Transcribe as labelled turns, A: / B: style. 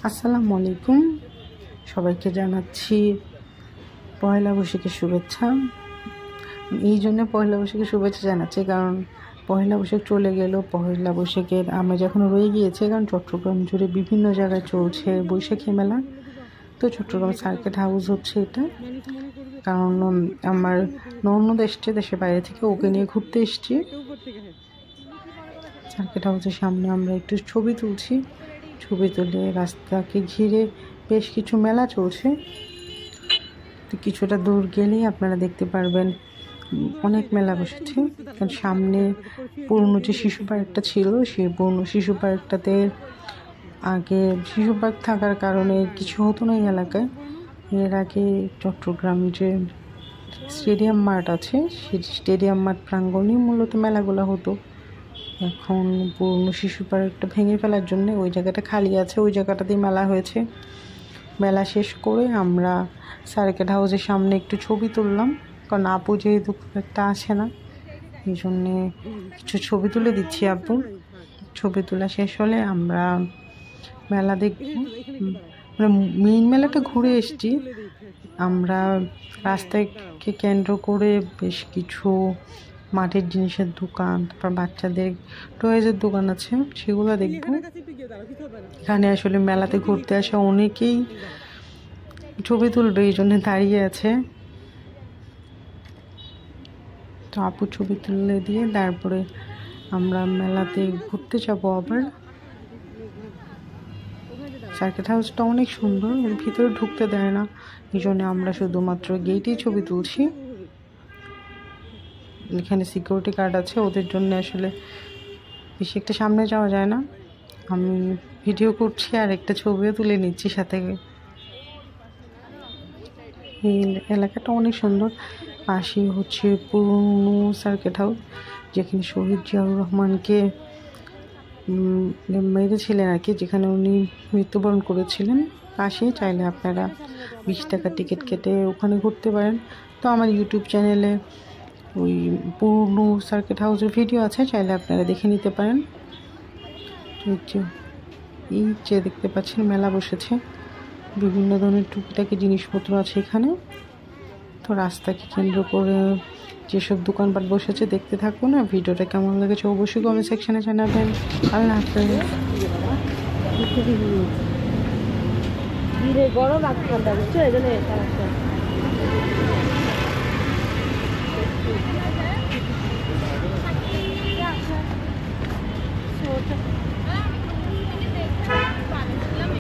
A: আসসালামু আলাইকুম, সবাইকে জানাচ্ছি পয়লা বৈশাখের শুভেচ্ছা। এই জন্য পয়লা বৈশাখের শুভেচ্ছা জানাচ্ছি কারণ পয়লা বৈশাখ চলে গেল। পয়লা বৈশাখের আমরা যখন রয়ে গিয়েছে, কারণ চট্টগ্রাম জুড়ে বিভিন্ন জায়গায় চলছে বৈশাখী মেলা। তো চট্টগ্রাম সার্কিট হাউস হচ্ছে এটা, কারণ আমার ননদ এসছে দেশের বাইরে থেকে, ওকে নিয়ে ঘুরতে এসছি। সার্কিট হাউসের সামনে আমরা একটু ছবি তুলছি। ছবি তুলে রাস্তাকে ঘিরে বেশ কিছু মেলা চলছে। তো কিছুটা দূর গেলেই আপনারা দেখতে পারবেন অনেক মেলা বসেছে। কারণ সামনে পুরনো যে শিশু পার্কটা ছিল, সেই পুরনো শিশু পার্কটাতে আগে শিশু পার্ক থাকার কারণে কিছু হতো না এই এলাকায়। এর আগে চট্টগ্রাম যে স্টেডিয়াম মাঠ আছে, সেই স্টেডিয়াম মাঠ প্রাঙ্গণেই মূলত মেলাগুলো হতো। এখন পুরনো শিশু পার্কটা ভেঙে ফেলার জন্য ওই জায়গাটা খালি আছে, ওই জায়গাটাতেই মেলা হয়েছে। মেলা শেষ করে আমরা সার্কিট হাউসের সামনে একটু ছবি তুললাম, কারণ আপু যেহেতু খুব একটা আসে না, এই জন্যে কিছু ছবি তুলে দিচ্ছি আপু। ছবি তোলা শেষ হলে আমরা মেলা দেখব। মানে মেইন মেলাটা ঘুরে এসছি আমরা। রাস্তাকে কেন্দ্র করে বেশ কিছু মাটির জিনিসের দোকান, তারপর বাচ্চাদের টয়েজের দোকান আছে, সেগুলো দেখব। এখানে আসলে মেলাতে ঘুরতে আসে অনেকেই ছবি তুলবে, এই জন্য দাঁড়িয়ে আছে। তো আপু ছবি তুলে দিয়ে তারপরে আমরা মেলাতে ঘুরতে যাব আবার। সার্কিট হাউসটা অনেক সুন্দর, এর ভিতরে ঢুকতে দেয় না, এই জন্য আমরা শুধুমাত্র গেটেই ছবি তুলছি। এখানে সিকিউরিটি গার্ড আছে, ওদের জন্য আসলে বেশি একটা সামনে যাওয়া যায় না। আমি ভিডিও করছি আর একটা ছবিও তুলে নিচ্ছি সাথে। এই এলাকাটা অনেক সুন্দর। পাশে হচ্ছে পুরনো সার্কিট হাউস, যেখানে শহীদ জিয়াউর রহমানকে মেরেছিলেন আর কি, যেখানে উনি মৃত্যুবরণ করেছিলেন। পাশে চাইলে আপনারা 20 টাকা টিকিট কেটে ওখানে ঘুরতে পারেন। তো আমার ইউটিউব চ্যানেলে ওই পুরনো সার্কিট হাউসের ভিডিও আছে, চাইলে আপনারা দেখে নিতে পারেন। এই যে দেখতে পাচ্ছেন মেলা বসেছে, বিভিন্ন ধরনের টুকিটাকি জিনিসপত্র আছে এখানে। তো রাস্তাকে কেন্দ্র করে যেসব দোকানপাট বসেছে দেখতে থাকুন। আর ভিডিওটা কেমন লেগেছে অবশ্যই কমেন্ট সেকশনে জানাবেন। আল্লাহ হাফেজ।
B: গরম আর ঠান্ডা বুঝছো, এই জন্য